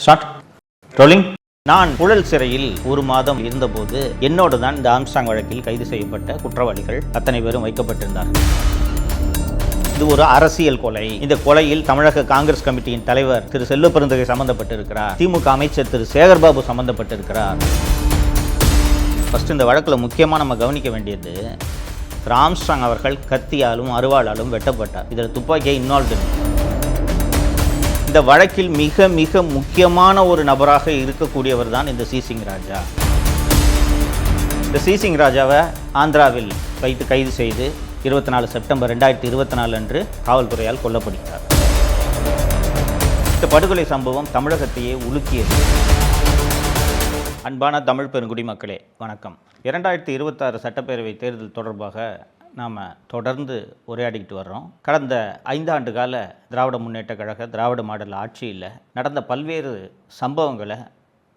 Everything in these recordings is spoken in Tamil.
Start rolling. நான் புழல் சிறையில் ஒரு மாதம் இருந்தபோது என்னோடு தான் இந்த ஆம்ஸ்ட்ராங் வழக்கில் கைது செய்யப்பட்ட குற்றவாளிகள் அத்தனை பேரும் வைக்கப்பட்டிருந்தார்கள். இது ஒரு அரசியல் கொலை. இந்த கொலையில் தமிழக காங்கிரஸ் கமிட்டியின் தலைவர் திரு செல்வ பெருந்தகை சம்பந்தப்பட்டிருக்கிறார். திமுக அமைச்சர் திரு சேகர்பாபு சம்பந்தப்பட்டிருக்கிறார். ஃபர்ஸ்ட் இந்த வழக்கில் முக்கியமாக நம்ம கவனிக்க வேண்டியது, திரு ஆம்ஸ்ட்ராங் அவர்கள் கத்தியாலும் அருவாளாலும் வெட்டப்பட்டார். இதில் துப்பாக்கியை இன்வால்வ்டு. இந்த வழக்கில் மிக மிக முக்கியமான ஒரு நபராக இருக்கக்கூடியவர் தான் இந்த சிசிங் ராஜா. இந்த சிசிங் ராஜாவை ஆந்திராவில் வைத்து கைது செய்து 24 செப்டம்பர் 2024 அன்று காவல்துறையால் கொல்லப்படுகிறார். இந்த படுகொலை சம்பவம் தமிழகத்தையே உலுக்கியது. அன்பான தமிழ் பெருங்குடி மக்களே வணக்கம். 2026 சட்டப்பேரவை தேர்தல் தொடர்பாக நாம் தொடர்ந்து உரையாடிக்கிட்டு வர்றோம். கடந்த 5 ஆண்டு கால திராவிட முன்னேற்ற கழக திராவிட மாடல் ஆட்சியில் நடந்த பல்வேறு சம்பவங்களை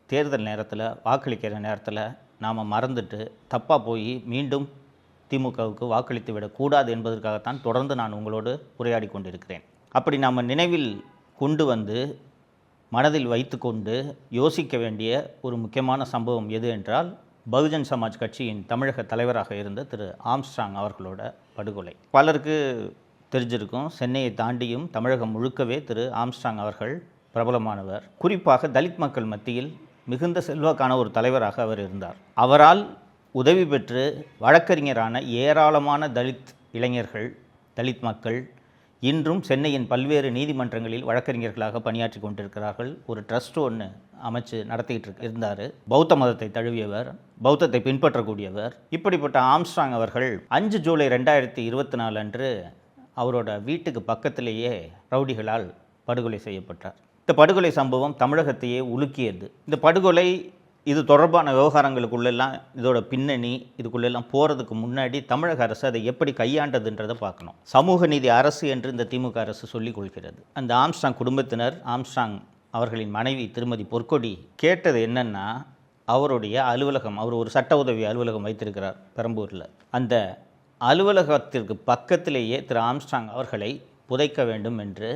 தேர்தல் நேரத்தில், வாக்களிக்கிற நேரத்தில் நாம் மறந்துட்டு தப்பாக போய் மீண்டும் திமுகவுக்கு வாக்களித்து விடக்கூடாது என்பதற்காகத்தான் தொடர்ந்து நான் உங்களோடு உரையாடி கொண்டிருக்கிறேன். அப்படி நாம் நினைவில் கொண்டு வந்து மனதில் வைத்து கொண்டு யோசிக்க வேண்டிய ஒரு முக்கியமான சம்பவம் எது என்றால், பகுஜன் சமாஜ் கட்சியின் தமிழக தலைவராக இருந்த திரு ஆம்ஸ்ட்ராங் அவர்களோட படுகொலை. பலருக்கு தெரிஞ்சிருக்கும், சென்னையை தாண்டியும் தமிழகம் முழுக்கவே திரு ஆம்ஸ்ட்ராங் அவர்கள் பிரபலமானவர். குறிப்பாக தலித் மக்கள் மத்தியில் மிகுந்த செல்வாக்கான ஒரு தலைவராக அவர் இருந்தார். அவரால் உதவி பெற்று வழக்கறிஞரான ஏராளமான தலித் இளைஞர்கள், தலித் மக்கள் இன்றும் சென்னையின் பல்வேறு நீதிமன்றங்களில் வழக்கறிஞர்களாக பணியாற்றி கொண்டிருக்கிறார்கள். ஒரு ட்ரஸ்ட் ஒன்று அமைச்சு நடத்திக்கிட்டு இருந்தார். பௌத்த மதத்தை தழுவியவர், பௌத்தத்தை பின்பற்றக்கூடியவர். இப்படிப்பட்ட ஆம்ஸ்ட்ராங் அவர்கள் 5 ஜூலை 2024 அன்று அவரோட வீட்டுக்கு பக்கத்திலேயே ரவுடிகளால் படுகொலை செய்யப்பட்டார். இந்த படுகொலை சம்பவம் தமிழகத்தையே உலுக்கியது. இந்த படுகொலை, இது தொடர்பான விவகாரங்களுக்குள்ளெல்லாம், இதோட பின்னணி, இதுக்குள்ளெல்லாம் போகிறதுக்கு முன்னாடி தமிழக அரசு அதை எப்படி கையாண்டதுன்றதை பார்க்கணும். சமூக நீதி அரசு என்று இந்த திமுக அரசு சொல்லிக் கொள்கிறது. அந்த ஆம்ஸ்ட்ராங் குடும்பத்தினர், ஆம்ஸ்ட்ராங் அவர்களின் மனைவி திருமதி பொற்கொடி கேட்டது என்னன்னா, அவருடைய அலுவலகம், அவர் ஒரு சட்ட உதவி அலுவலகம் வைத்திருக்கிறார் பெரம்பூரில். அந்த அலுவலகத்திற்கு பக்கத்திலேயே திரு ஆம்ஸ்ட்ராங் அவர்களை புதைக்க வேண்டும் என்று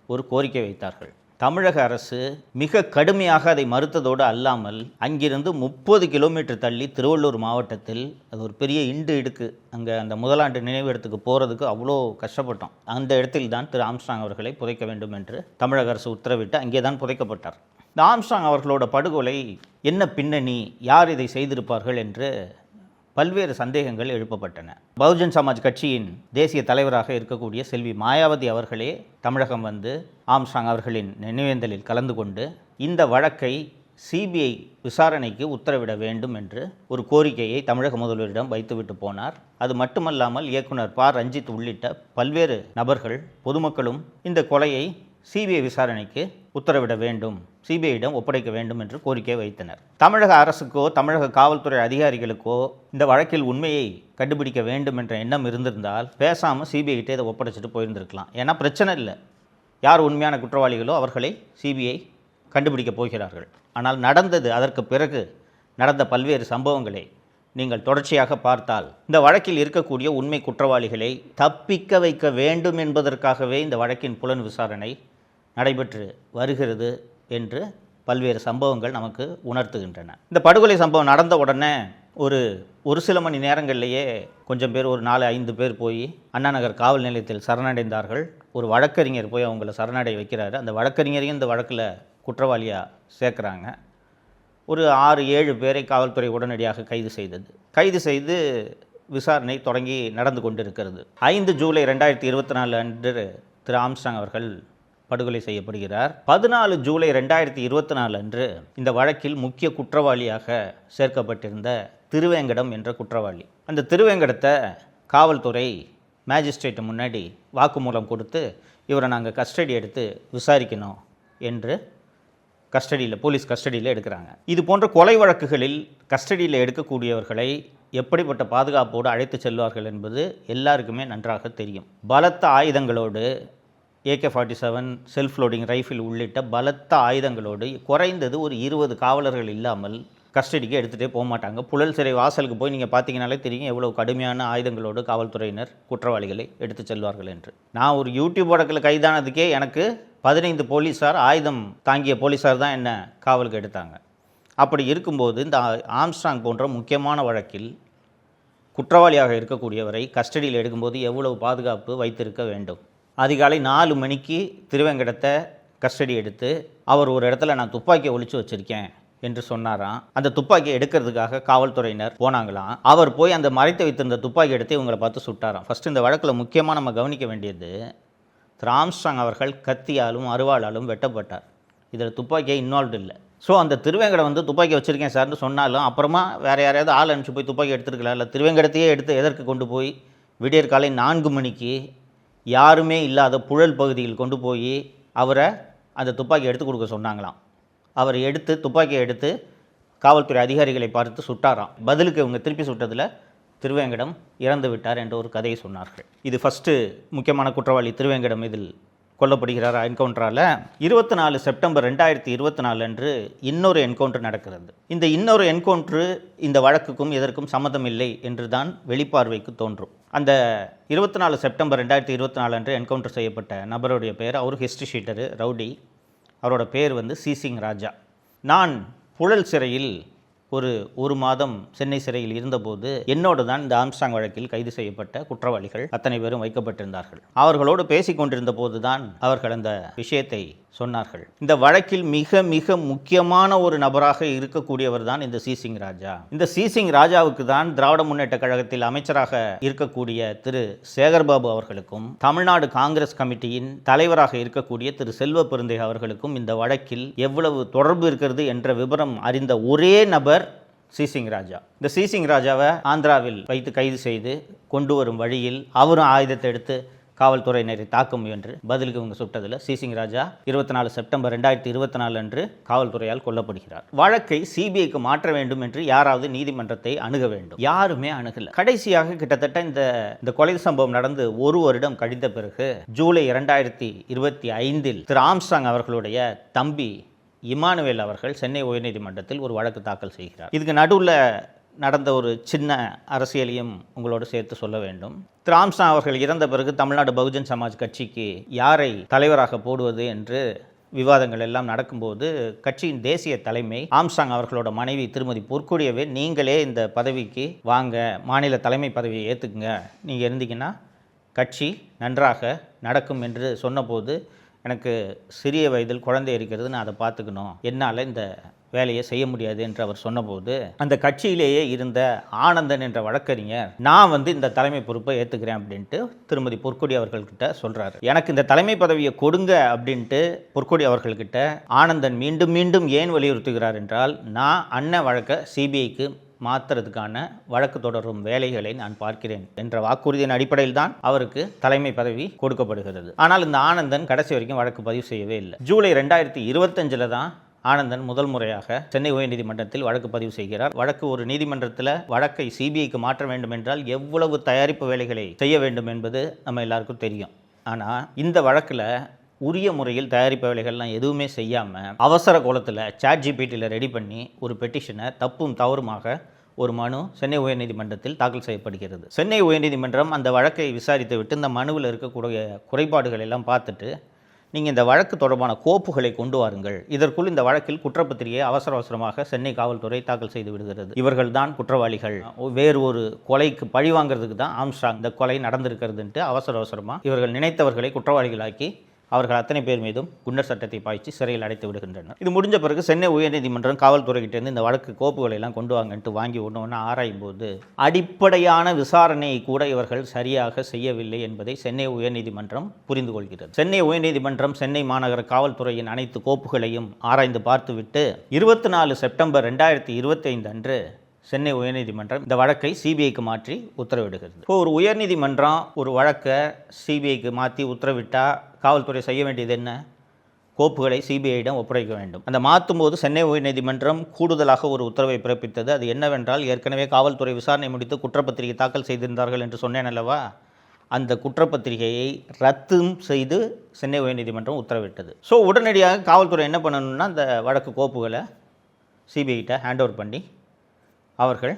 ஒரு கோரிக்கை வைத்தார்கள். தமிழக அரசு மிக கடுமையாக அதை மறுத்ததோடு அல்லாமல், அங்கிருந்து 30 கிலோமீட்டர் தள்ளி திருவள்ளூர் மாவட்டத்தில், அது ஒரு பெரிய இடுக்கு, அங்கே அந்த முதலாண்டு நினைவிடத்துக்கு போகிறதுக்கு அவ்வளோ கஷ்டப்பட்டோம். அந்த இடத்தில் தான் திரு ஆம்ஸ்ட்ராங் அவர்களை புதைக்க வேண்டும் என்று தமிழக அரசு உத்தரவிட்டு அங்கே தான் புதைக்கப்பட்டார். இந்த ஆம்ஸ்ட்ராங் அவர்களோட படுகொலை என்ன பின்னணி, யார் இதை செய்திருப்பார்கள் என்று பல்வேறு சந்தேகங்கள் எழுப்பப்பட்டன. பகுஜன் சமாஜ் கட்சியின் தேசிய தலைவராக இருக்கக்கூடிய செல்வி மாயாவதி அவர்களே தமிழகம் வந்து ஆம்ஸ்ட்ராங் அவர்களின் நினைவேந்தலில் கலந்து கொண்டு இந்த வழக்கை சிபிஐ விசாரணைக்கு உத்தரவிட வேண்டும் என்று ஒரு கோரிக்கையை தமிழக முதல்வரிடம் வைத்துவிட்டு போனார். அது மட்டுமல்லாமல் இயக்குனர் ப. ரஞ்சித் உள்ளிட்ட பல்வேறு நபர்கள், பொதுமக்களும் இந்த கொலையை சிபிஐ விசாரணைக்கு உத்தரவிட வேண்டும், சிபிஐயிடம் ஒப்படைக்க வேண்டும் என்று கோரிக்கை வைத்தனர். தமிழக அரசுக்கோ தமிழக காவல்துறை அதிகாரிகளுக்கோ இந்த வழக்கில் உண்மையை கண்டுபிடிக்க வேண்டும் என்ற எண்ணம் இருந்திருந்தால் பேசாமல் சிபிஐட்டே இதை ஒப்படைச்சிட்டு போயிருந்திருக்கலாம். ஏன்னா பிரச்சனை இல்லை, யார் உண்மையான குற்றவாளிகளோ அவர்களை சிபிஐ கண்டுபிடிக்க போகிறார்கள். ஆனால் நடந்தது, அதற்கு பிறகு நடந்த பல்வேறு சம்பவங்களை நீங்கள் தொடர்ச்சியாக பார்த்தால், இந்த வழக்கில் இருக்கக்கூடிய உண்மை குற்றவாளிகளை தப்பிக்க வைக்க வேண்டும் என்பதற்காகவே இந்த வழக்கின் புலன் விசாரணை நடைபெற்று வருகிறது என்று பல்வேறு சம்பவங்கள் நமக்கு உணர்த்துகின்றன. இந்த படுகொலை சம்பவம் நடந்த உடனே ஒரு சில மணி நேரங்களிலேயே கொஞ்சம் பேர், ஒரு 4-5 பேர் போய் அண்ணா நகர் காவல் நிலையத்தில் சரணடைந்தார்கள். ஒரு வழக்கறிஞர் போய் அவங்கள சரணடை வைக்கிறாரு. அந்த வழக்கறிஞரையும் இந்த வழக்கில் குற்றவாளியாக சேர்க்குறாங்க. ஒரு 6-7 பேரை காவல்துறை உடனடியாக கைது செய்து விசாரணை தொடங்கி நடந்து கொண்டிருக்கிறது. 5 ஜூலை 2024 அன்று திரு ஆம்ஸ்ட்ராங் அவர்கள் படுகொலை செய்யப்படுகிறார். 14 ஜூலை 2024 அன்று இந்த வழக்கில் முக்கிய குற்றவாளியாக சேர்க்கப்பட்டிருந்த திருவேங்கடம் என்ற குற்றவாளி, அந்த திருவேங்கடத்தை காவல்துறை மேஜிஸ்ட்ரேட்டு முன்னாடி வாக்குமூலம் கொடுத்து, இவரை நாங்கள் கஸ்டடி எடுத்து விசாரிக்கணும் என்று போலீஸ் கஸ்டடியில் எடுக்கிறாங்க. இது போன்ற கொலை வழக்குகளில் கஸ்டடியில் எடுக்கக்கூடியவர்களை எப்படிப்பட்ட பாதுகாப்போடு அழைத்து செல்வார்கள் என்பது எல்லாருக்குமே நன்றாக தெரியும். பலத்த ஆயுதங்களோடு, AK-47 செல்ஃப் லோடிங் ரைஃபிள் உள்ளிட்ட பலத்த ஆயுதங்களோடு, குறைந்தது ஒரு 20 காவலர்கள் இல்லாமல் கஸ்டடிக்கு எடுத்துகிட்டே போக மாட்டாங்க. புழல் சிறை வாசலுக்கு போய் நீங்கள் பார்த்தீங்கனாலே தெரியும் எவ்வளோ கடுமையான ஆயுதங்களோடு காவல்துறையினர் குற்றவாளிகளை எடுத்து செல்வார்கள் என்று. நான் ஒரு யூடியூப் வழக்கில் கைதானதுக்கே எனக்கு 15 போலீஸார், ஆயுதம் தாங்கிய போலீஸார் தான் என்ன காவலுக்கு எடுத்தாங்க. அப்படி இருக்கும்போது இந்த ஆம்ஸ்ட்ராங் போன்ற முக்கியமான வழக்கில் குற்றவாளியாக இருக்கக்கூடியவரை கஸ்டடியில் எடுக்கும்போது எவ்வளவு பாதுகாப்பு வைத்திருக்க வேண்டும்? அதிகாலை 4 மணிக்கு திருவேங்கடத்தை கஸ்டடி எடுத்து அவர் ஒரு இடத்துல நான் துப்பாக்கியை ஒளிச்சு வச்சுருக்கேன் என்று சொன்னாராம். அந்த துப்பாக்கியை எடுக்கிறதுக்காக காவல்துறையினர் போனாங்களாம். அவர் போய் அந்த மறைத்து வைத்திருந்த துப்பாக்கி எடுத்து இவங்களை பார்த்து சுட்டாராம். ஃபஸ்ட்டு இந்த வழக்கில் முக்கியமாக நம்ம கவனிக்க வேண்டியது, திரு ஆம்ஸ்ட்ராங் அவர்கள் கத்தியாலும் அருவாளாலும் வெட்டப்பட்டார். இதில் துப்பாக்கியை இன்வால்வ்டு இல்லை. ஸோ அந்த திருவேங்கடம் வந்து துப்பாக்கி வச்சுருக்கேன் சார்னு சொன்னாலும் அப்புறமா வேறு யாரையாவது ஆள் அனுப்பிச்சு போய் துப்பாக்கி எடுத்துருக்கலாம். இல்லை திருவேங்கடத்தையே எடுத்து எதற்கு கொண்டு போய் விடியற் காலை 4 மணிக்கு யாருமே இல்லாத புழல் பகுதியில் கொண்டு போய் அவரை அந்த துப்பாக்கி எடுத்து கொடுக்க சொன்னாங்களாம். அவர் எடுத்து துப்பாக்கியை எடுத்து காவல்துறை அதிகாரிகளை பார்த்து சுட்டாராம். பதிலுக்கு இவங்க திருப்பி சுட்டதில் திருவேங்கடம் இறந்து விட்டார் என்ற ஒரு கதையை சொன்னார்கள். இது ஃபஸ்ட்டு முக்கியமான குற்றவாளி திருவேங்கடம் இதில் கொல்லப்படுகிறார் என்கவுண்டரால். 24 செப்டம்பர் 2024 அன்று இன்னொரு என்கவுண்டர் நடக்கிறது. இந்த இன்னொரு என்கவுண்டரு இந்த வழக்குக்கும் இதற்கும் சம்மதம் இல்லை என்று தான் வெளிப்பார்வைக்கு தோன்றும். அந்த 24 செப்டம்பர் 2024 அன்று என்கவுண்டர் செய்யப்பட்ட நபருடைய பெயர், அவர் ஹிஸ்ட்ரி ஷீட்டரு, ரவுடி. அவரோட பேர் வந்து சிசிங் ராஜா. நான் புழல் சிறையில் ஒரு மாதம் சென்னை சிறையில் இருந்தபோது என்னோடு தான் இந்த ஆம்ஸ்ட்ராங் வழக்கில் கைது செய்யப்பட்ட குற்றவாளிகள் அத்தனை பேரும் வைக்கப்பட்டிருந்தார்கள். அவர்களோடு பேசி கொண்டிருந்த போது தான் அவர்கள் அந்த விஷயத்தை சொன்னார்கள். இந்த வழக்கில் மிக மிக முக்கியமான ஒரு நபராக இருக்கக்கூடியவர் தான் இந்த சிசிங் ராஜா. இந்த சிசிங் ராஜாவுக்கு தான் திராவிட முன்னேற்ற கழகத்தில் அமைச்சராக இருக்கக்கூடிய திரு சேகர்பாபு அவர்களுக்கும் தமிழ்நாடு காங்கிரஸ் கமிட்டியின் தலைவராக இருக்கக்கூடிய திரு செல்வ பெருந்தை அவர்களுக்கும் இந்த வழக்கில் எவ்வளவு தொடர்பு இருக்கிறது என்ற விவரம் அறிந்த ஒரே நபர் சிசிங் ராஜா. இந்த சிசிங் ராஜாவை ஆந்திராவில் வைத்து கைது செய்து கொண்டு வரும் வழியில் அவரும் ஆயுதத்தை எடுத்து காவல்துறையினரை தாக்க முயன்று பதிலுக்கு இவங்க சுட்டதில் சிசிங் ராஜா 24 செப்டம்பர் 2024 அன்று காவல்துறையால் கொல்லப்படுகிறார். வழக்கை சிபிஐக்கு மாற்ற வேண்டும் என்று யாராவது நீதிமன்றத்தை அணுக வேண்டும். யாருமே அணுகல. கடைசியாக கிட்டத்தட்ட இந்த கொலை சம்பவம் நடந்து 1 வருடம் கழிந்த பிறகு ஜூலை 2025 திரு ஆம்ஸ்ட்ராங் அவர்களுடைய தம்பி இமானுவேல் அவர்கள் சென்னை உயர்நீதிமன்றத்தில் ஒரு வழக்கு தாக்கல் செய்கிறார். இதுக்கு நடுவில் நடந்த ஒரு சின்ன அரசியலையும் உங்களோடு சேர்த்து சொல்ல வேண்டும். திரு ஆம்ஸ்ட்ராங் அவர்கள் இறந்த பிறகு தமிழ்நாடு பகுஜன் சமாஜ் கட்சிக்கு யாரை தலைவராக போடுவது என்று விவாதங்கள் எல்லாம் நடக்கும்போது கட்சியின் தேசிய தலைமை ஆம்ஸ்ட்ராங் அவர்களோட மனைவி திருமதி பொற்கொடியவே நீங்களே இந்த பதவிக்கு வாங்க, மாநில தலைமை பதவியை ஏற்றுக்குங்க, நீங்கள் இருந்தீங்கன்னா கட்சி நன்றாக நடக்கும் என்று சொன்னபோது எனக்கு சிறிய வயதில் குழந்தை இருக்கிறது, நான் அதை பார்த்துக்கணும், என்னால் இந்த வேலையை செய்ய முடியாது என்று அவர் சொன்னபோது அந்த கட்சியிலேயே இருந்த ஆனந்தன் என்ற வழக்கறிஞர் நான் இந்த தலைமை பொறுப்பை ஏற்றுக்கிறேன் அப்படின்ட்டு திருமதி பொற்கொடி அவர்கள்கிட்ட சொல்கிறாரு. எனக்கு இந்த தலைமை பதவியை கொடுங்க அப்படின்ட்டு பொற்கொடி அவர்கள்கிட்ட ஆனந்தன் மீண்டும் மீண்டும் ஏன் வலியுறுத்துகிறார் என்றால், நான் அண்ணன் வழக்கை சிபிஐக்கு மாற்றுறதுக்கான வழக்கு தொடரும் வேலைகளை நான் பார்க்கிறேன் என்ற வாக்குறுதியின் அடிப்படையில் தான் அவருக்கு தலைமை பதவி கொடுக்கப்படுகிறது. ஆனால் இந்த ஆனந்தன் கடைசி வரைக்கும் வழக்கு பதிவு செய்யவே இல்லை. ஜூலை 2025 தான் ஆனந்தன் முதல் முறையாக சென்னை உயர்நீதிமன்றத்தில் வழக்கு பதிவு செய்கிறார். வழக்கு ஒரு நீதிமன்றத்தில் வழக்கை சிபிஐக்கு மாற்ற வேண்டும் என்றால் எவ்வளவு தயாரிப்பு வேலைகளை செய்ய வேண்டும் என்பது நம்ம எல்லாருக்கும் தெரியும். ஆனால் இந்த வழக்கில் உரிய முறையில் தயாரிப்பு வேலைகள்லாம் எதுவுமே செய்யாமல் அவசர கோலத்தில் ChatGPTயில் ரெடி பண்ணி ஒரு பெட்டிஷனை தப்பும் தவறுமாக ஒரு மனு சென்னை உயர்நீதிமன்றத்தில் தாக்கல் செய்யப்படுகிறது. சென்னை உயர்நீதிமன்றம் அந்த வழக்கை விசாரித்து விட்டு இந்த மனுவில் இருக்கக்கூடிய குறைபாடுகள் எல்லாம் பார்த்துட்டு, நீங்கள் இந்த வழக்கு தொடர்பான கோப்புகளை கொண்டு வாருங்கள், இதற்குள் இந்த வழக்கில் குற்றப்பத்திரிகையை அவசரமாக சென்னை காவல்துறை தாக்கல் செய்து விடுகிறது, இவர்கள் தான் குற்றவாளிகள், வேறு ஒரு கொலைக்கு பழி வாங்கிறதுக்கு தான் ஆம்ஸ்ட்ராங் இந்த கொலை நடந்திருக்கிறதுன்ட்டு அவசரமாக இவர்கள் நினைத்தவர்களை குற்றவாளிகளாக்கி அவர்கள் அத்தனை பேர் மீதும் குண்டர் சட்டத்தை பாய்ச்சி சிறையில் அடைத்து விடுகின்றனர். இது முடிஞ்ச பிறகு சென்னை உயர்நீதிமன்றம் காவல்துறைகிட்டேருந்து இந்த வழக்கு கோப்புகளை எல்லாம் கொண்டு வாங்கன்ட்டு வாங்கி ஒன்று ஆராயும் போது அடிப்படையான விசாரணையை கூட இவர்கள் சரியாக செய்யவில்லை என்பதை சென்னை உயர்நீதிமன்றம் புரிந்து கொள்கிறது. சென்னை உயர்நீதிமன்றம் சென்னை மாநகர காவல்துறையின் அனைத்து கோப்புகளையும் ஆராய்ந்து பார்த்துவிட்டு 24 செப்டம்பர் 2025 அன்று சென்னை உயர்நீதிமன்றம் இந்த வழக்கை சிபிஐக்கு மாற்றி உத்தரவிடுகிறது. இப்போ ஒரு உயர்நீதிமன்றம் ஒரு வழக்கை சிபிஐக்கு மாற்றி உத்தரவிட்டால் காவல்துறை செய்ய வேண்டியது என்ன? கோப்புகளை சிபிஐயிடம் ஒப்படைக்க வேண்டும். அந்த மாற்றும் போது சென்னை உயர்நீதிமன்றம் கூடுதலாக ஒரு உத்தரவை பிறப்பித்தது. அது என்னவென்றால், ஏற்கனவே காவல்துறை விசாரணை முடித்து குற்றப்பத்திரிகை தாக்கல் செய்திருந்தார்கள் என்று சொன்னேன் அல்லவா, அந்த குற்றப்பத்திரிகையை ரத்தும் செய்து சென்னை உயர்நீதிமன்றம் உத்தரவிட்டது. ஸோ உடனடியாக காவல்துறை என்ன பண்ணணும்னா, அந்த வழக்கு கோப்புகளை சிபிஐட்ட ஹேண்ட் ஓவர் பண்ணி அவர்கள்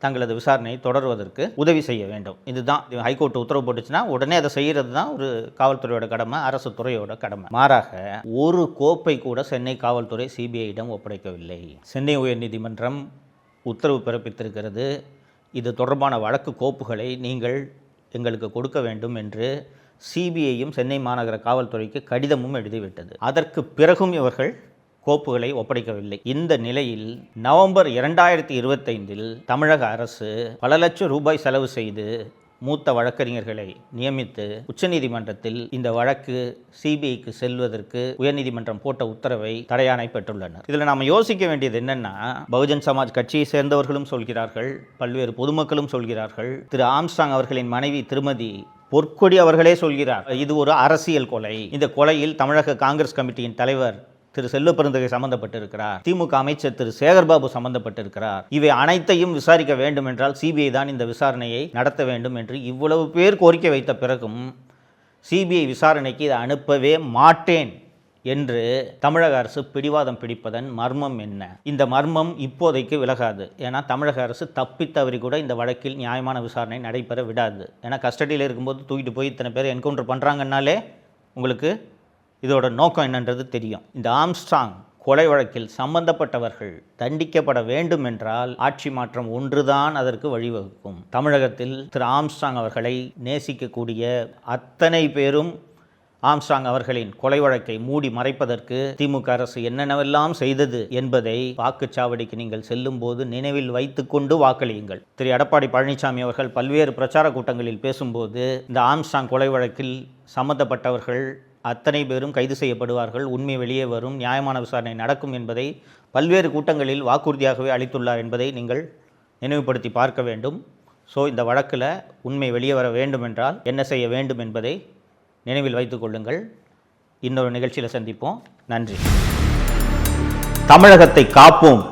தங்களது விசாரணையை தொடர்வதற்கு உதவி செய்ய வேண்டும். இதுதான் ஹைகோர்ட் உத்தரவு போட்டுச்சுன்னா உடனே அதை செய்கிறது தான் ஒரு காவல்துறையோட கடமை, அரசு துறையோட கடமை. மாறாக ஒரு கோப்பை கூட சென்னை காவல்துறை சிபிஐயிடம் ஒப்படைக்கவில்லை. சென்னை உயர்நீதிமன்றம் உத்தரவு பிறப்பித்திருக்கிறது. இது தொடர்பான வழக்கு கோப்புகளை நீங்கள் எங்களுக்கு கொடுக்க வேண்டும் என்று சிபிஐயும் சென்னை மாநகர காவல்துறைக்கு கடிதமும் எழுதிவிட்டது. அதற்கு பிறகும் இவர்கள் கோப்புகளை ஒப்படைக்கவில்லை. இந்த நிலையில் நவம்பர் 2025 தமிழக அரசு பல லட்சம் ரூபாய் செலவு செய்து மூத்த வழக்கறிஞர்களை நியமித்து உச்சநீதிமன்றத்தில் இந்த வழக்கு சிபிஐக்கு செல்வதற்கு உயர்நீதிமன்றம் போட்ட உத்தரவை தடையாணை பெற்றுள்ளனர். இதில் நாம் யோசிக்க வேண்டியது என்னன்னா, பகுஜன் சமாஜ் கட்சியை சேர்ந்தவர்களும் சொல்கிறார்கள், பல்வேறு பொதுமக்களும் சொல்கிறார்கள், திரு ஆம்ஸ்ட்ராங் அவர்களின் மனைவி திருமதி பொற்கொடி அவர்களே சொல்கிறார், இது ஒரு அரசியல் கொலை. இந்த கொலையில் தமிழக காங்கிரஸ் கமிட்டியின் தலைவர் திரு செல்வ பெருந்தகை சம்பந்தப்பட்டிருக்கிறார், திமுக அமைச்சர் திரு சேகர்பாபு சம்பந்தப்பட்டிருக்கிறார். இவை அனைத்தையும் விசாரிக்க வேண்டும் என்றால் சிபிஐ தான் இந்த விசாரணையை நடத்த வேண்டும் என்று இவ்வளவு பேர் கோரிக்கை வைத்த பிறகும் சிபிஐ விசாரணைக்கு இதை அனுப்பவே மாட்டேன் என்று தமிழக அரசு பிடிவாதம் பிடிப்பதன் மர்மம் என்ன? இந்த மர்மம் இப்போதைக்கு விலகாது. ஏன்னா தமிழக அரசு தப்பித்தவறி கூட இந்த வழக்கில் நியாயமான விசாரணை நடைபெற விடாது. ஏன்னா கஸ்டடியில் இருக்கும்போது தூக்கிட்டு போய் இத்தனை பேர் என்கவுண்டர் பண்ணுறாங்கன்னாலே உங்களுக்கு இதோட நோக்கம் என்னன்றது தெரியும். இந்த ஆம்ஸ்ட்ராங் கொலை வழக்கில் சம்பந்தப்பட்டவர்கள் தண்டிக்கப்பட வேண்டும் என்றால் ஆட்சி மாற்றம் ஒன்றுதான் அதற்கு வழிவகுக்கும். தமிழகத்தில் திரு ஆம்ஸ்ட்ராங் அவர்களை நேசிக்கக்கூடிய அத்தனை பேரும் ஆம்ஸ்ட்ராங் அவர்களின் கொலை வழக்கை மூடி மறைப்பதற்கு திமுக அரசு என்னென்னவெல்லாம் செய்தது என்பதை வாக்குச்சாவடிக்கு நீங்கள் செல்லும் போது நினைவில் வைத்துக்கொண்டு வாக்களியுங்கள். திரு எடப்பாடி பழனிசாமி அவர்கள் பல்வேறு பிரச்சார கூட்டங்களில் பேசும்போது இந்த ஆம்ஸ்ட்ராங் கொலை வழக்கில் சம்பந்தப்பட்டவர்கள் அத்தனை பேரும் கைது செய்யப்படுவார்கள், உண்மை வெளியே வரும், நியாயமான விசாரணை நடக்கும் என்பதை பல்வேறு கூட்டங்களில் வாக்குறுதியாகவே அளித்துள்ளார் என்பதை நீங்கள் நினைவுபடுத்தி பார்க்க வேண்டும். ஸோ இந்த வழக்கில் உண்மை வெளியே வர வேண்டும் என்றால் என்ன செய்ய வேண்டும் என்பதை நினைவில் வைத்துக் கொள்ளுங்கள். இன்னொரு நிகழ்ச்சியில் சந்திப்போம். நன்றி. தமிழகத்தை காப்போம்.